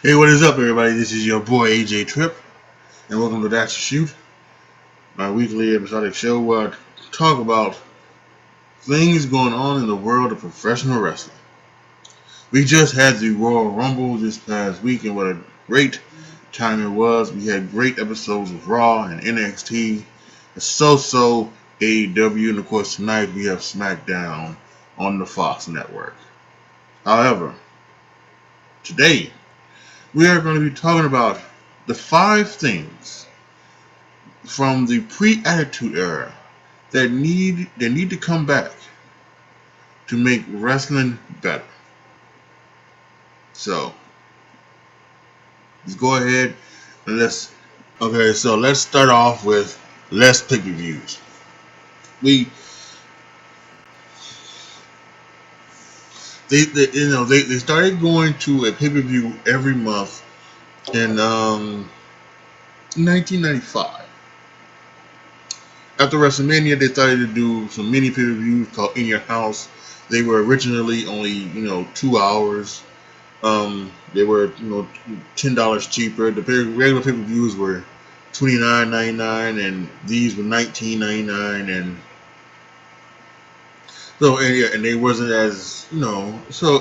Hey, what is up, everybody? This is your boy AJTRIP, and welcome to That's a Shoot, my weekly episodic show where I talk about things going on in the world of professional wrestling. We just had the Royal Rumble this past week, and what a great time it was. We had great episodes of Raw and NXT, and so AEW, and of course tonight we have SmackDown on the Fox Network. However, today we are going to be talking about the 5 things from the pre-Attitude Era that need to come back to make wrestling better. So let's go ahead and let's start off with less pay-per-views. We they started going to a pay-per-view every month in 1995. After WrestleMania, they started to do some mini pay-per-views called In Your House. They were originally only 2 hours. They were $10 cheaper. The regular pay-per-views were $29.99, and these were $19.99, and and they wasn't as so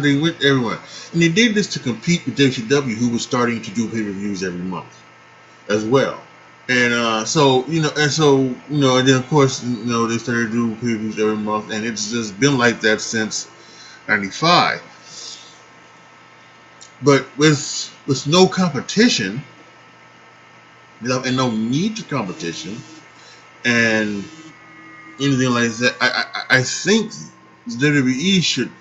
they went everywhere, and they did this to compete with WCW, who was starting to do pay-per-views every month as well. And and then of course they started to do pay-per-views every month, and it's just been like that since '95. But with no competition, and no need for competition, and anything like that, I think WWE should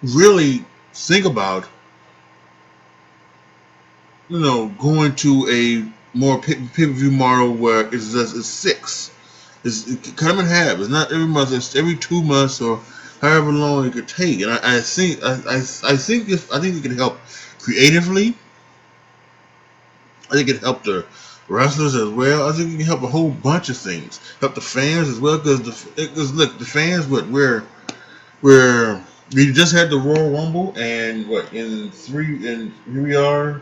really think about going to a more pay-per-view model where it's 6. Cut them in half. It's not every month. It's every 2 months or however long it could take. And I think it can help creatively. I think it can help the wrestlers as well. I think it can help a whole bunch of things. Help the fans as well, because look, the fans, we just had the Royal Rumble, and here we are.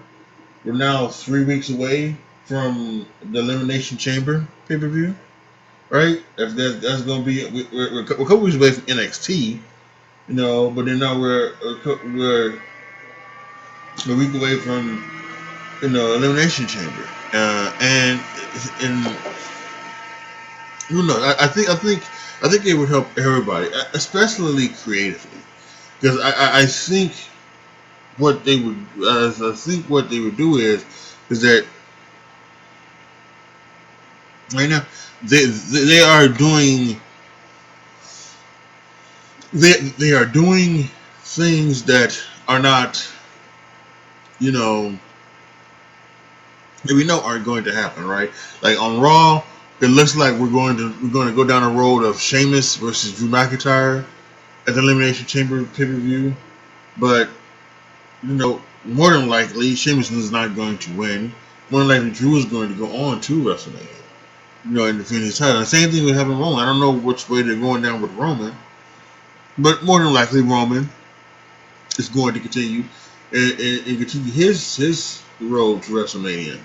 We're now 3 weeks away from the Elimination Chamber pay-per-view, right? That's going to be we're a couple weeks away from NXT, but then now we're a week away from Elimination Chamber, and I think it would help everybody, especially creatively, because I think what they would do is that right now they are doing they are doing things that are not you know that we know aren't going to happen, right? Like on Raw, it looks like we're going to go down the road of Sheamus versus Drew McIntyre at the Elimination Chamber pay-per-view, but more than likely Sheamus is not going to win. More than likely Drew is going to go on to WrestleMania, and defend his title. The same thing would happen with Roman. I don't know which way they're going down with Roman, but more than likely Roman is going to continue and continue his road to WrestleMania.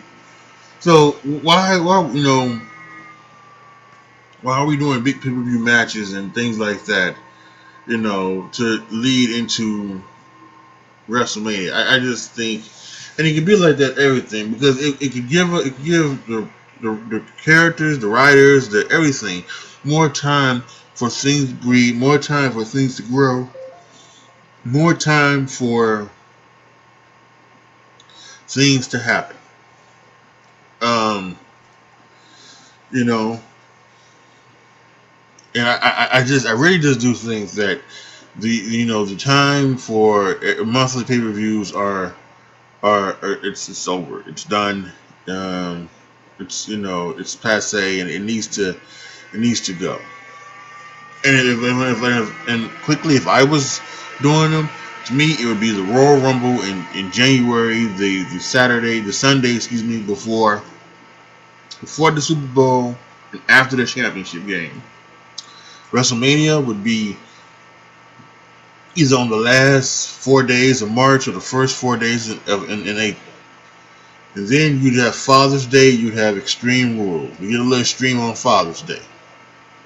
So why are we doing big pay-per-view matches and things like that? To lead into WrestleMania. I just think, and it could be like that everything, because it could give the characters, the writers, the everything more time for things to breathe, more time for things to grow, more time for things to happen. Um, you know, and I really just do think that the time for monthly pay-per-views are it's over. It's done. Um, it's passe, and it needs to go. And quickly, if I was doing them, to me it would be the Royal Rumble in January, the Sunday, excuse me, before the Super Bowl and after the championship game. WrestleMania would be either on the last 4 days of March or the first 4 days in April. And then you'd have Father's Day, you'd have Extreme Rules. You get a little extreme on Father's Day.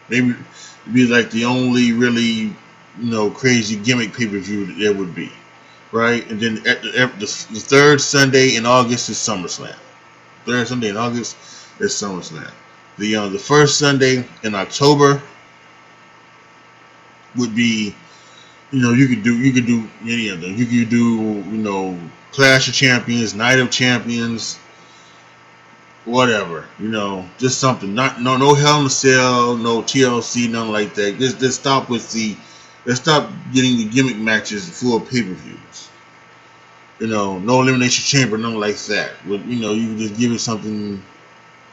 Maybe it'd be like the only really, crazy gimmick pay-per-view that there would be. Right? And then the third Sunday in August is SummerSlam. Third Sunday in August is SummerSlam. The first Sunday in October would be, you could do any of them. You could do, Clash of Champions, Night of Champions, whatever. Just something. No Hell in a Cell, no TLC, nothing like that. Just stop with the. Let's stop getting the gimmick matches full pay-per-views. No Elimination Chamber, nothing like that. But you can just give it something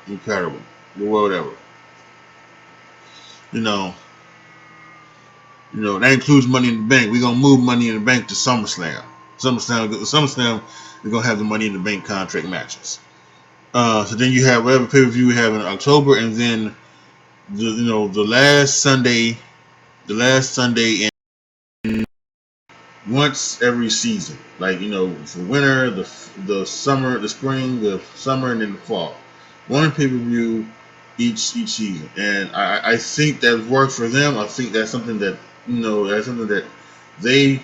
incredible, or whatever. That includes Money in the Bank. We're gonna move Money in the Bank to SummerSlam. SummerSlam, we're gonna have the Money in the Bank contract matches. So then you have whatever pay-per-view we have in October, and then the last Sunday in once every season, like for winter, the summer, the spring, the summer, and then the fall. One pay-per-view each season, and I think that worked for them. I think that's something that they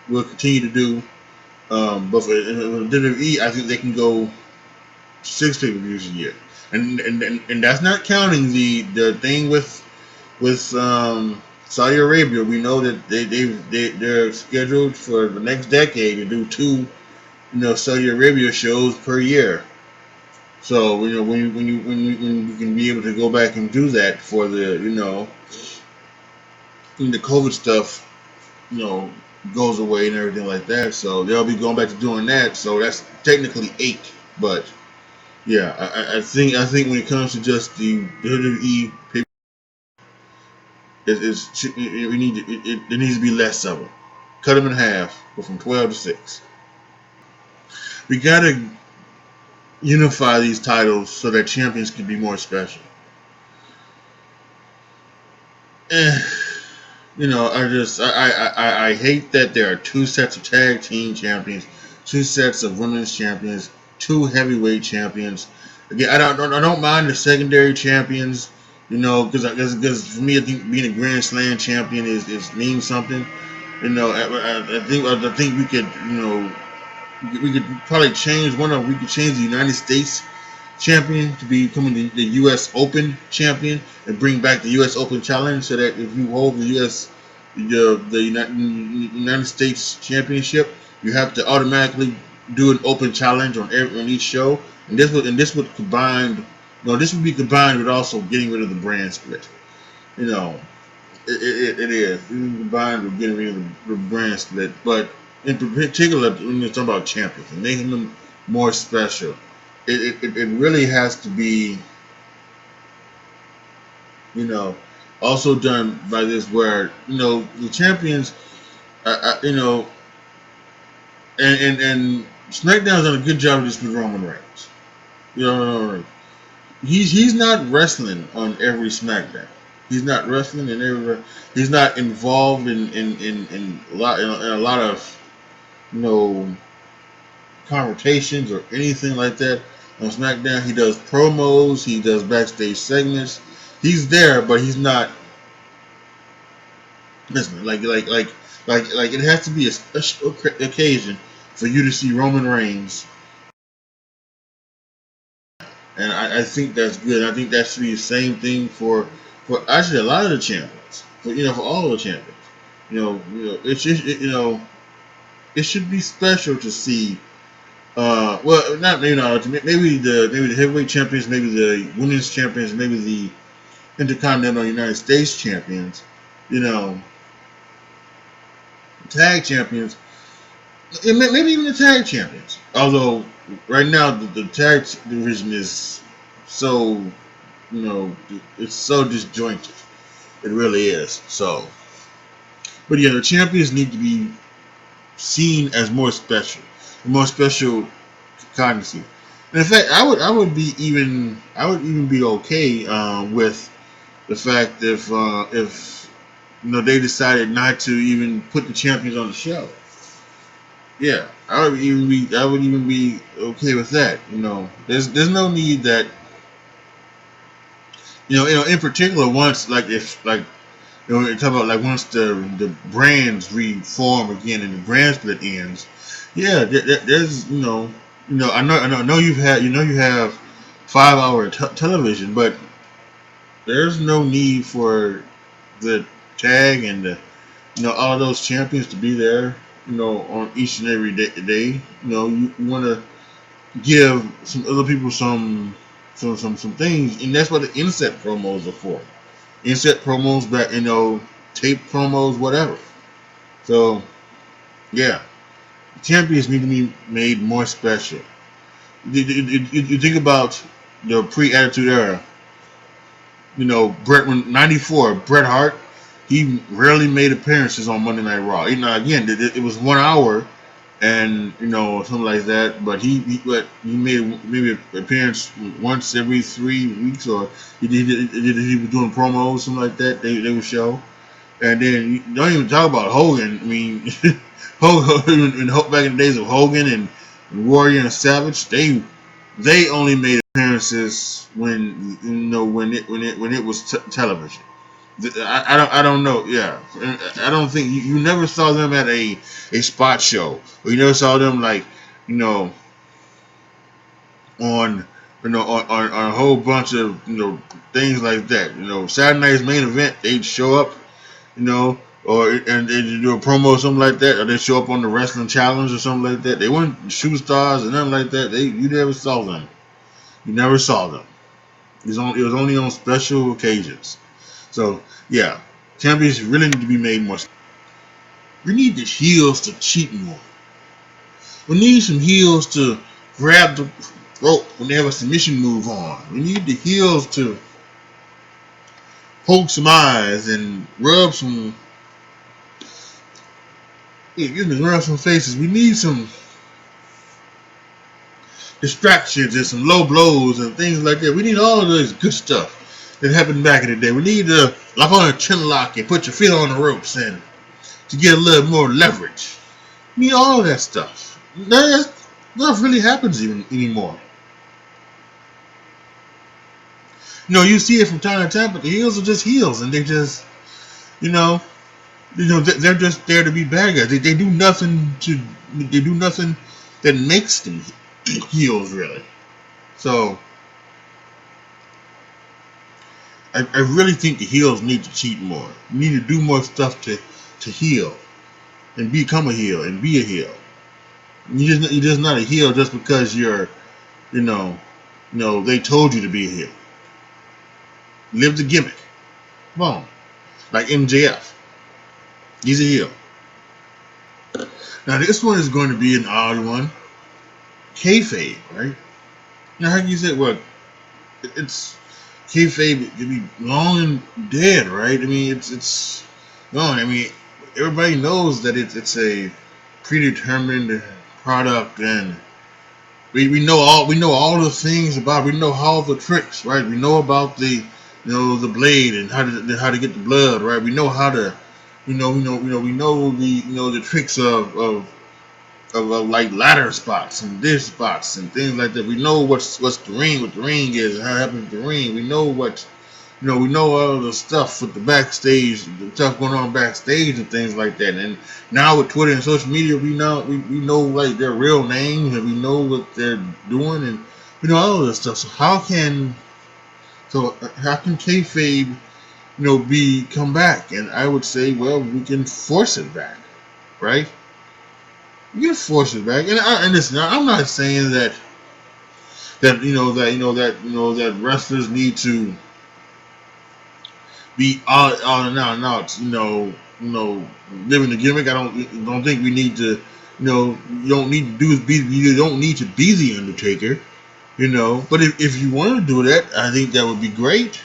will continue to do. But for WWE, I think they can go 6 pay-per-views a year, and that's not counting the thing with Saudi Arabia. We know that they're scheduled for the next decade to do 2 Saudi Arabia shows per year. So when we can be able to go back and do that for when the COVID stuff goes away and everything like that. So they'll be going back to doing that. So that's technically 8, but yeah, I think when it comes to just the WWE pay, there needs to be less of them. Cut them in half, go from 12 to 6. We gotta unify these titles so that champions can be more special. I hate that there are 2 sets of tag team champions, 2 sets of women's champions, 2 heavyweight champions. Again, I don't mind the secondary champions, because for me, I think being a Grand Slam champion is means something. I think we could probably change one of. We could change the United States champion to becoming the U.S. Open champion and bring back the U.S. Open challenge, so that if you hold the United States championship, you have to automatically do an open challenge on each show, and this would combine. This would be combined with also getting rid of the brand split. It is combined with getting rid of the brand split, but in particular when you're talking about champions and making them more special, it really has to be also done by this where the champions and SmackDown's done a good job of this with Roman Reigns. He's not wrestling on every SmackDown. He's not wrestling in every. He's not involved in a lot of confrontations or anything like that on SmackDown. He does promos. He does backstage segments. He's there, but he's not. Listen, like it has to be a special occasion for you to see Roman Reigns, and I think that's good. I think that should be the same thing for actually a lot of the champions. For all of the champions. It's just it should be special to see. Well, not maybe not. Maybe the heavyweight champions, maybe the women's champions, maybe the Intercontinental United States champions. Tag champions, maybe even the tag champions. Although right now the tag division is so it's so disjointed. It really is. So, but yeah, the champions need to be seen as more special cognizant. And in fact, I would even be okay with the fact if they decided not to even put the champions on the show. Yeah, I would even be okay with that. There's no need that in particular once like if like you talk about like once the brands reform again and the brand split ends. Yeah, there's I know you have 5 hour television, but there's no need for the tag and all those champions to be there. On each and every day. You want to give some other people some things, and that's what the inset promos are for. Inset promos, back tape promos, whatever. So yeah, champions need to be made more special. You think about the pre-Attitude Era. Bret when '94, Bret Hart, he rarely made appearances on Monday Night Raw. Again, it was 1 hour and something like that. But he made maybe an appearance once every 3 weeks, or he was doing promos, something like that. They would show, and then you don't even talk about Hogan. I mean, Hogan back in the days of Hogan and Warrior and Savage, they only made appearances when it was television. I don't know. Yeah, I don't think you never saw them at a spot show, or you never saw them like you know on on a whole bunch of things like that. Saturday night's main event, they'd show up, or they do a promo or something like that, or they show up on the wrestling challenge or something like that. They weren't superstars or nothing like that. You never saw them. You never saw them. It was only on special occasions. So yeah, champions really need to be made more. We need the heels to cheat more. We need some heels to grab the rope when they have a submission move on. We need the heels to poke some eyes and rub some faces. We need some distractions and some low blows and things like that. We need all of this good stuff that happened back in the day. We need to lock on a chin lock and put your feet on the ropes and to get a little more leverage. We need all of that stuff. That stuff really happens even anymore. You see it from time to time, but the heels are just heels, and they just, you know, they're just there to be bad guys. They do nothing that makes them heels really. So I really think the heels need to cheat more. You need to do more stuff to heal and become a heel and be a heel. You're just not a heel just because you know, they told you to be a heel. Live the gimmick. Come on, like MJF. He's a heel. Now this one is going to be an odd one. Kayfabe, right? How can you say it's kayfabe to be long and dead, right? I mean, it's gone. I mean, everybody knows that it's a predetermined product, and we know all the things about. We know all the tricks, right? We know about the blade and how to get the blood, right? We know how to, we know the tricks of like ladder spots and this spots and things like that. We know what's the ring, what the ring is, and how it happens with the ring. We know we know all the stuff with the backstage, the stuff going on backstage and things like that. And now with Twitter and social media, we know like their real names and we know what they're doing and we know all of this stuff. So how can kayfabe be come back? And I would say, well, we can force it back, right? You can force it back, and listen. I'm not saying that wrestlers need to be all and out. Living the gimmick. I don't think we need to. You don't need to you don't need to be the Undertaker. But if you want to do that, I think that would be great,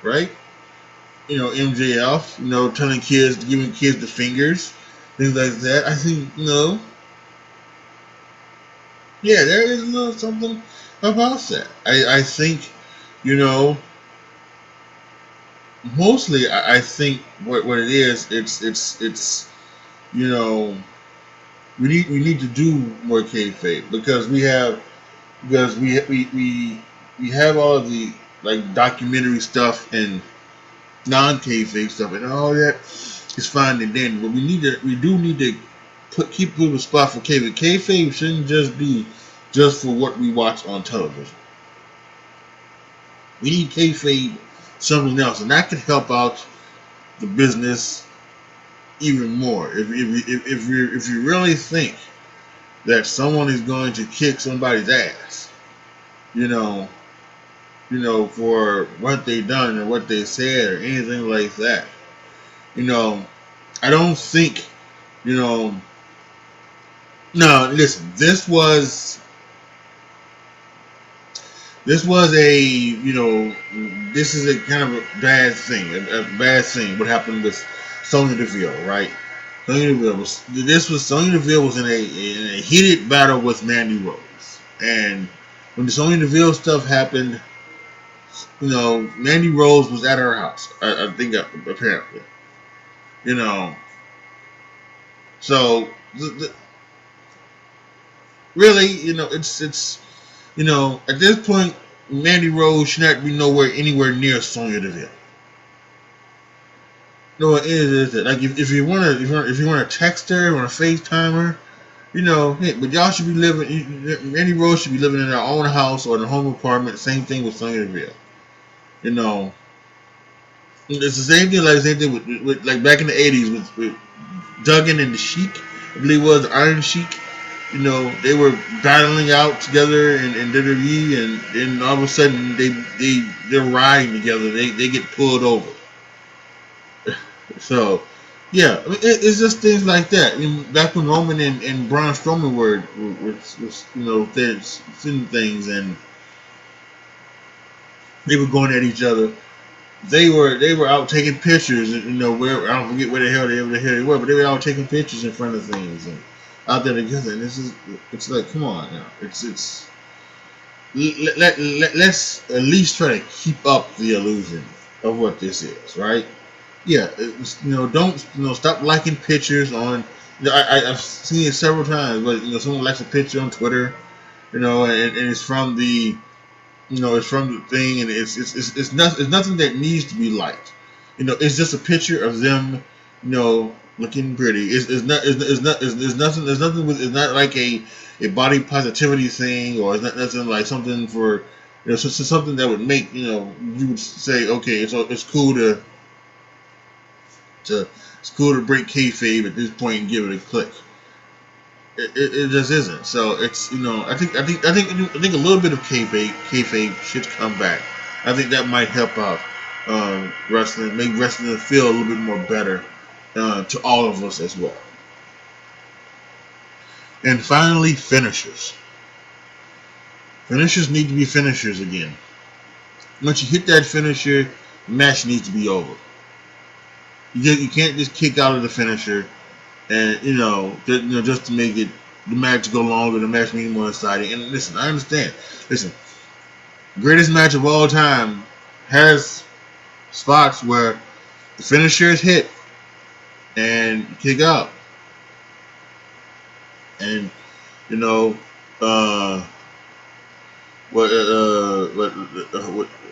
right? MJF. Giving kids the fingers, things like that. I think yeah, there is a little something about that. I think, you know, mostly I think what it is, it's you know, we need to do more kayfabe because we have all of the like documentary stuff and non kayfabe stuff and all that is fine and dandy, but we do need to keep people spot for kayfabe. Kayfabe shouldn't just be just for what we watch on television. We need kayfabe something else, and that could help out the business even more. If you really think that someone is going to kick somebody's ass, you know, for what they done or what they said or anything like that, you know, I don't think, you know, no, listen, this was a, this is a kind of a bad thing, a bad thing. What happened with Sonya Deville, right? Sonya Deville was in a heated battle with Mandy Rose, and when the Sonya Deville stuff happened, Mandy Rose was at her house. I think apparently, you know, so really, at this point, Mandy Rose should not be anywhere near Sonya Deville. No, it is it. Like if you want to if you want to text her, you want to FaceTime her, hey, but y'all should be living. Mandy Rose should be living in their own house or in a home apartment. Same thing with Sonya Deville. You know, it's the same thing. Like the same thing with like back in the '80s with Duggan and the Sheik. I believe it was Iron Sheik. They were battling out together in WWE, and then all of a sudden they're riding together. They get pulled over. So, yeah, I mean, it's just things like that. I mean, back when Roman and Braun Strowman was seeing things, and they were going at each other. They were out taking pictures, and where I don't forget where the hell they were, but they were out taking pictures in front of things and out there together. And it's like, come on now, let's at least try to keep up the illusion of what this is, right? Yeah, don't stop liking pictures on. I've seen it several times, but someone likes a picture on Twitter, and it's from the it's from the thing, and it's nothing that needs to be liked. It's just a picture of them, looking pretty. It's not like a body positivity thing, or it's not nothing like something for something that would make you would say, okay, so it's cool to it's cool to break kayfabe at this point and give it a click. It just isn't. So it's I think a little bit of kayfabe should come back. I think that might help out wrestling, make wrestling feel a little bit more better to all of us as well. And finally, finishers. Finishers need to be finishers again. Once you hit that finisher, the match needs to be over. You can't just kick out of the finisher and just to make the match go longer, the match be more exciting. And listen, I understand. Listen, greatest match of all time has spots where the finisher is hit and you kick out, and you know what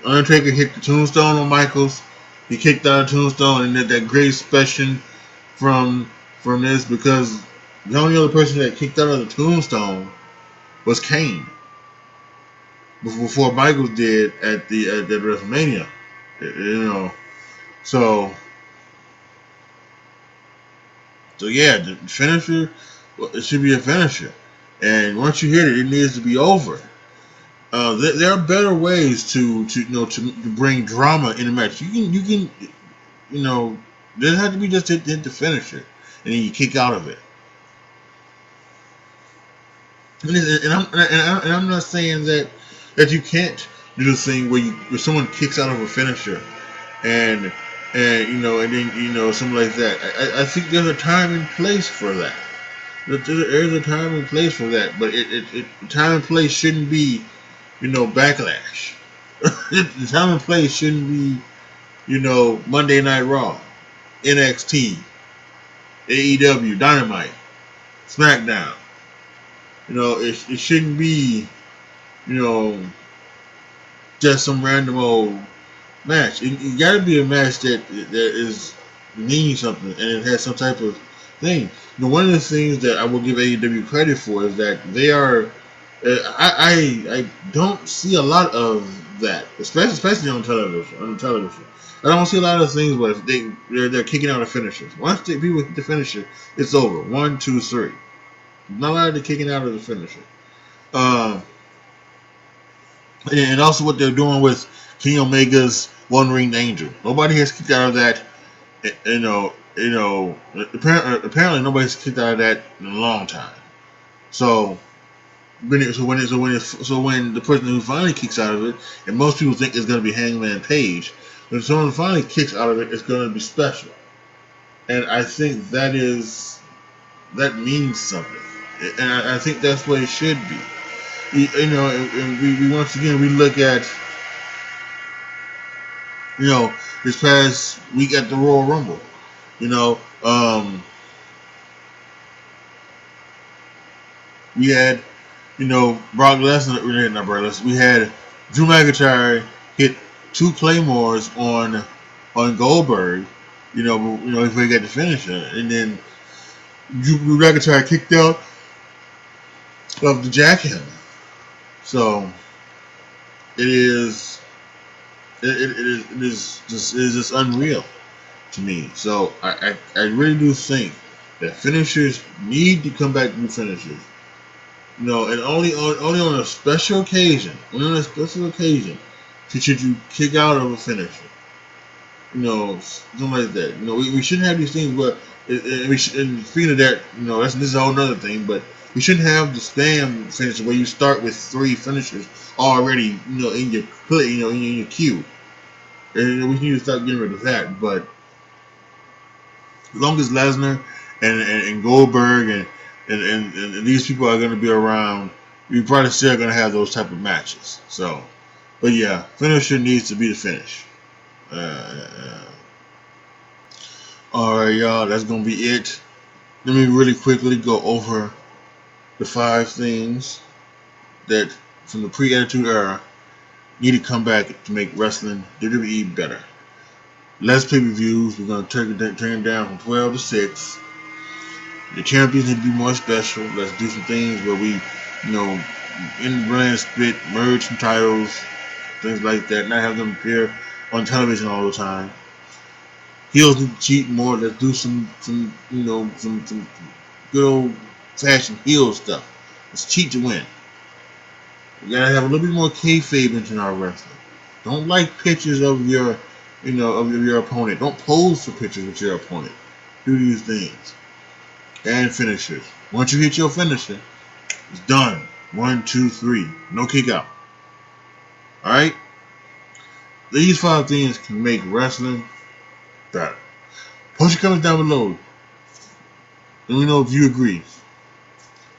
Undertaker hit the tombstone on Michaels. He kicked out a tombstone and did that great special from this because the only other person that kicked out of the tombstone was Kane before Michaels did at the WrestleMania. So yeah, the finisher, it should be a finisher, and once you hit it, it needs to be over. There are better ways to bring drama in a match. You can doesn't have to be just hit the finisher and then you kick out of it. And I'm not saying that you can't do the thing where someone kicks out of a finisher and and then something like that. I think there's a time and place for that. There's a time and place for that, but time and place shouldn't be backlash. The time and place shouldn't be Monday Night Raw, NXT, AEW, Dynamite, SmackDown. It shouldn't be, you know, just some random old match. It got to be a match that is means something and it has some type of thing. One of the things that I will give AEW credit for is that they are. I don't see a lot of that, especially on television. I don't see a lot of things where they're kicking out the finishers. Once people hit the finisher, it's over. 1, 2, 3. Not a lot of the kicking out of the finisher. Um, and also what they're doing with King Omega's One Ring Angel. Nobody has kicked out of that. Apparently nobody's kicked out of that in a long time. So when the person who finally kicks out of it, and most people think it's going to be Hangman Page, when someone finally kicks out of it, it's going to be special. And I think that means something, and I think that's what it should be. And we once again we look at this past week at the Royal Rumble. You know, we had Brock Lesnar. Not Brock Lesnar. We had Drew McIntyre hit 2 claymores on Goldberg. Before he got the finisher, and then Drew McIntyre kicked out of the jackhammer. So it is just unreal to me. So I really do think that finishers need to come back to be finishers. And only on a special occasion. Should you kick out of a finisher. Something like that. We shouldn't have these things where and speaking of that, this is a whole other thing, but we shouldn't have the spam finisher where you start with 3 finishers already, in your queue. And we need to start getting rid of that. But as long as Lesnar and Goldberg and these people are going to be around, we probably still going to have those type of matches. So, but yeah, finisher needs to be the finish. Alright, y'all, that's going to be it. Let me really quickly go over the 5 things that from the pre-Attitude Era need to come back to make wrestling WWE better. Less pay-per-views. We're going to turn it down from 12 to 6. The champions need to be more special. Let's do some things where we, in brand split, merge some titles, things like that. Not have them appear on television all the time. Heels need to cheat more. Let's do some good old fashioned heel stuff. Let's cheat to win. We gotta have a little bit more kayfabe into our wrestling. Don't like pictures of your opponent. Don't pose for pictures with your opponent. Do these things. And finishers. Once you hit your finisher, it's done. 1, 2, 3. No kick out. Alright? These 5 things can make wrestling better. Post your comments down below. Let me know if you agree.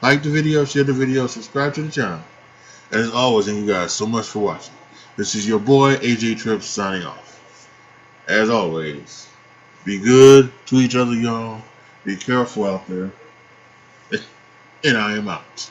Like the video, share the video, subscribe to the channel. And as always, thank you guys so much for watching. This is your boy AJTRIP signing off. As always, be good to each other, y'all. Be careful out there. And I am out.